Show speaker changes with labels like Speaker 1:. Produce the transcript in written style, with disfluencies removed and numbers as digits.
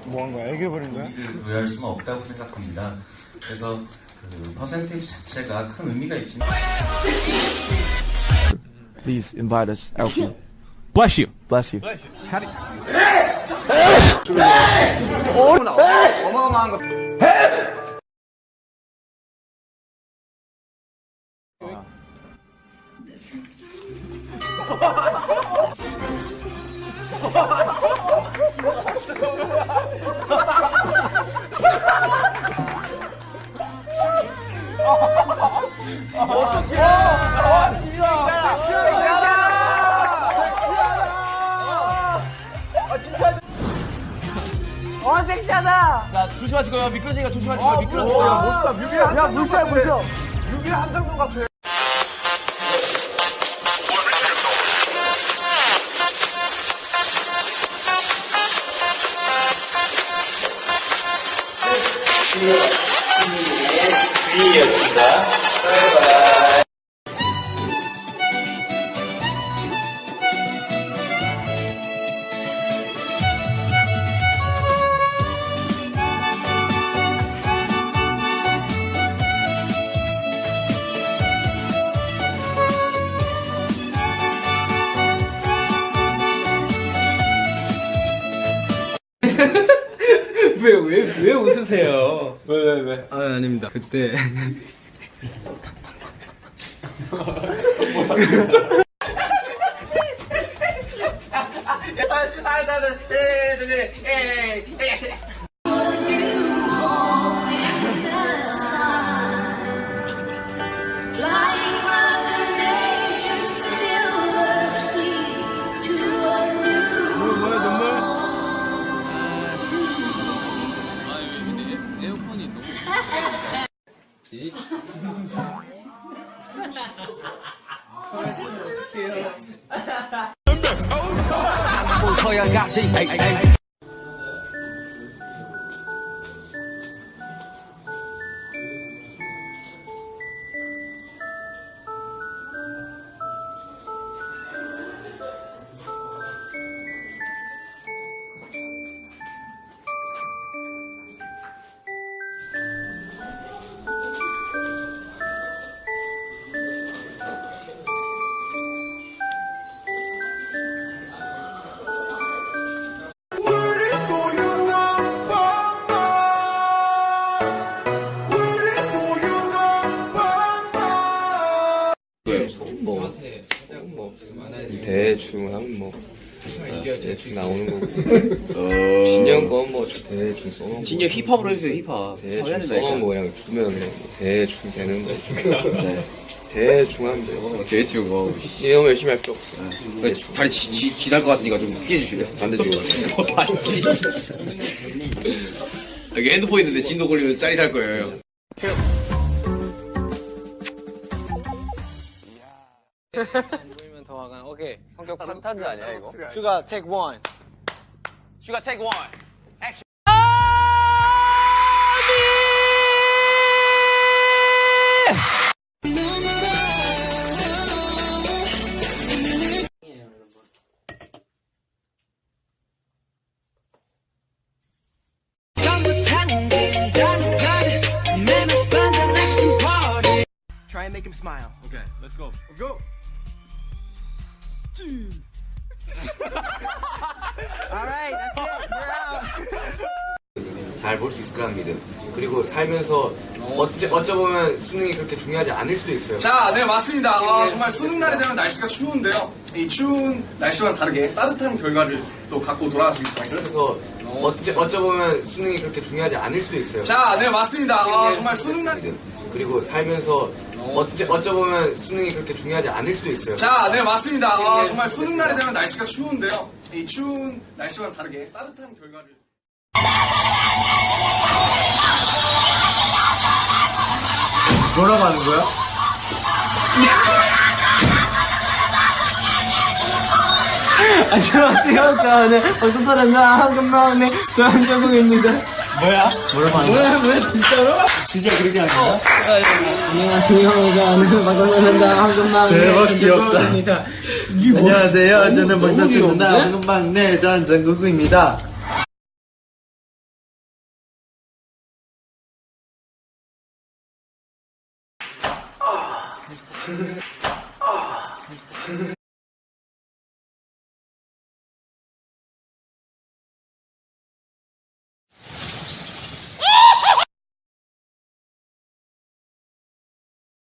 Speaker 1: 뭐 한 거야? 애교 부린 거야?
Speaker 2: 우리를 부여할 수는 없다고 생각합니다. 그래서 그 퍼센테이지 자체가 큰 의미가 있지만.
Speaker 3: Please invite us, Alfie.
Speaker 4: Bless you.
Speaker 3: Bless you.
Speaker 1: 어마어마한 거.
Speaker 5: 섹시하다.
Speaker 4: 야, 조심하시고요. 미끄러지니까 조심하시고요. 미끄러지고요.
Speaker 1: 멋있다. 뮤비의 한 장면 같아.
Speaker 5: 물살.
Speaker 1: 뮤비의 한 장면 같아.
Speaker 4: 왜 웃으세요? 왜?
Speaker 6: 아, 아닙니다. 그때
Speaker 7: 대충 하면 뭐 대충 나오는 거고 진영 건 뭐 대충 써놓은 거
Speaker 6: 진짜 힙합으로 해주세요. 힙합.
Speaker 7: 대충 써놓은 거 그냥 주면 그냥 대충 되는 거 네. 대충 하면 돼요.
Speaker 6: 대충
Speaker 7: 너무 열심히 할 필요 없어.
Speaker 6: 다리 지날 것 같으니까 좀 피해 주실래요?
Speaker 7: 반대쪽으로
Speaker 6: 반지. 여기 핸드폰 있는데 진도 걸리면 짜릿할 거예요.
Speaker 5: 보이면 더 화가 나. 오케이. 성격 판타지 아니야 이거? 슈가 take one. 슈가 take one. 액션.
Speaker 1: Try and make him smile.
Speaker 4: Okay, let's go.
Speaker 1: Let's go. Alright, that's it. We're out.
Speaker 7: 잘 볼 수 있을 거라는 믿음. 그리고 살면서 어쩌보면 수능이 그렇게 중요하지 않을 수도 있어요.
Speaker 8: 자, 네, 맞습니다. 정말 수능 날이 되면 날씨가 추운데요. 이 추운 날씨와는 다르게 따뜻한 결과를 또 갖고 돌아가시길 바라겠습니다.
Speaker 7: 그래서 어쩌보면 수능이 그렇게 중요하지 않을 수도 있어요.
Speaker 8: 자, 네, 맞습니다. 정말 수능 날.
Speaker 7: 그리고 살면서 어쩌보면 수능이 그렇게 중요하지 않을 수도 있어요.
Speaker 8: 자, 네, 맞습니다. 정말 수능 날이 되면 날씨가 추운데요. 이 추운 날씨와는 다르게 따뜻한 결과를.
Speaker 1: 뭐라고 하는 거야?
Speaker 5: 안녕하세요. 저는 어떤 한금마음의 조한정국입니다.
Speaker 1: 뭐라고 하는 거야?
Speaker 5: 진짜로?
Speaker 1: 진짜 그렇게 하는 거야?
Speaker 5: 안녕하세요. 저는 방송사는다 한금마음의
Speaker 1: 대박 귀엽다.
Speaker 5: 조한정국입니다.
Speaker 1: 안녕하세요. 저는 방탄소년단 한국막내 전정국입니다.